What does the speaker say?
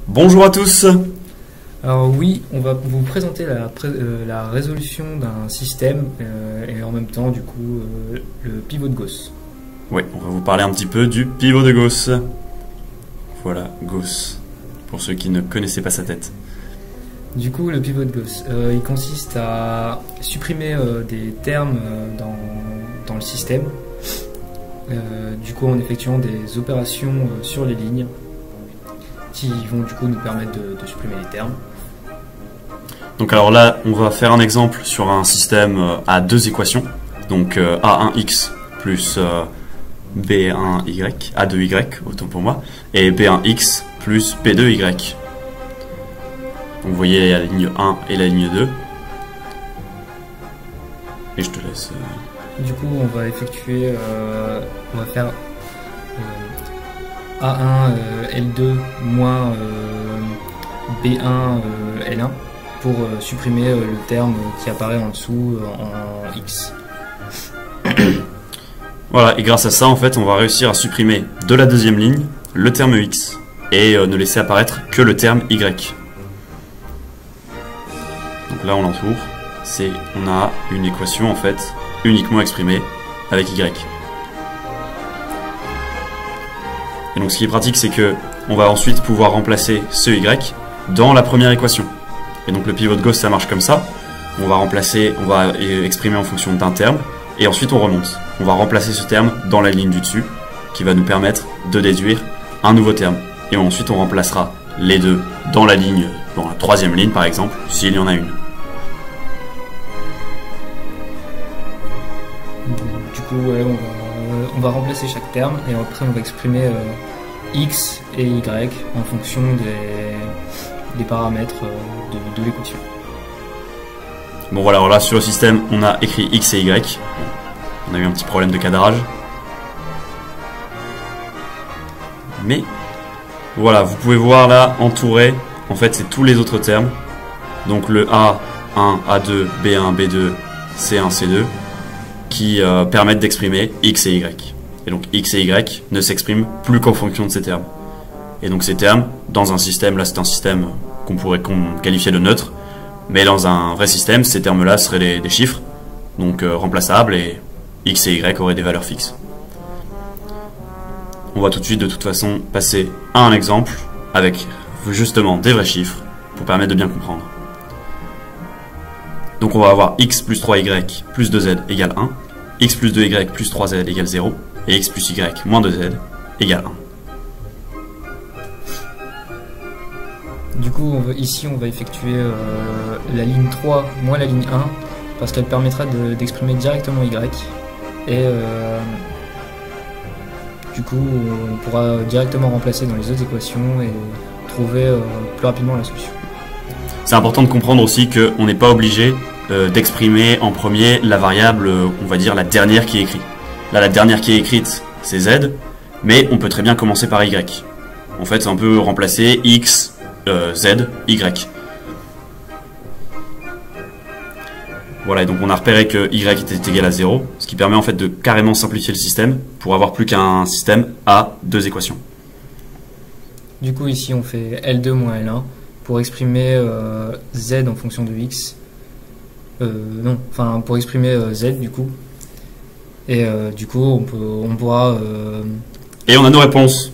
Bonjour à tous. Alors oui, on va vous présenter la résolution d'un système et en même temps du coup le pivot de Gauss. Oui, on va vous parler un petit peu du pivot de Gauss. Voilà, Gauss, pour ceux qui ne connaissaient pas sa tête. Du coup, le pivot de Gauss, il consiste à supprimer des termes dans le système, du coup en effectuant des opérations sur les lignes qui vont du coup nous permettre de supprimer les termes. Donc alors là, on va faire un exemple sur un système à deux équations. Donc A1x plus B1y, A2y, autant pour moi, et B1x plus B2y. Donc vous voyez la ligne 1 et la ligne 2. Et je te laisse... Du coup, on va effectuer, on va faire A1 L2 moins B1 L1 pour supprimer le terme qui apparaît en dessous en X. Voilà, et grâce à ça, en fait, on va réussir à supprimer de la deuxième ligne le terme X et ne laisser apparaître que le terme Y. Donc là, on l'entoure. On a une équation, en fait, uniquement exprimée avec Y. Et donc ce qui est pratique, c'est que on va ensuite pouvoir remplacer ce Y dans la première équation. Et donc le pivot de Gauss, ça marche comme ça. On va exprimer en fonction d'un terme, et ensuite on remonte. On va remplacer ce terme dans la ligne du dessus, qui va nous permettre de déduire un nouveau terme. Et ensuite on remplacera les deux dans la troisième ligne par exemple, s'il y en a une. Du coup, ouais, on va remplacer chaque terme et après on va exprimer X et Y en fonction des paramètres de l'équation. Bon voilà, alors là sur le système on a écrit X et Y. On a eu un petit problème de cadrage. Mais voilà, vous pouvez voir là, entouré, en fait c'est tous les autres termes. Donc le A1, A2, B1, B2, C1, C2 qui permettent d'exprimer X et Y. Et donc X et Y ne s'expriment plus qu'en fonction de ces termes. Et donc ces termes, dans un système, là c'est un système qu'on pourrait qualifier de neutre, mais dans un vrai système, ces termes-là seraient des chiffres, donc remplaçables, et X et Y auraient des valeurs fixes. On va tout de suite, de toute façon, passer à un exemple avec justement des vrais chiffres pour permettre de bien comprendre. Donc on va avoir X plus 3Y plus 2Z égale 1, X plus 2Y plus 3Z égale 0, et X plus Y moins 2Z égale 1. Du coup, ici on va effectuer la ligne 3 moins la ligne 1 parce qu'elle permettra d'exprimer directement Y et du coup on pourra directement remplacer dans les autres équations et trouver plus rapidement la solution. C'est important de comprendre aussi qu'on n'est pas obligé d'exprimer en premier la variable, on va dire la dernière qui est écrite. Là la dernière qui est écrite c'est Z, mais on peut très bien commencer par Y. En fait on peut remplacer X, Z, Y. Voilà, et donc on a repéré que Y était égal à 0, ce qui permet en fait de carrément simplifier le système pour avoir plus qu'un système à deux équations. Du coup ici on fait L2 moins L1 pour exprimer Z en fonction de X. Pour exprimer Z du coup. Et du coup on pourra... Et on a nos réponses.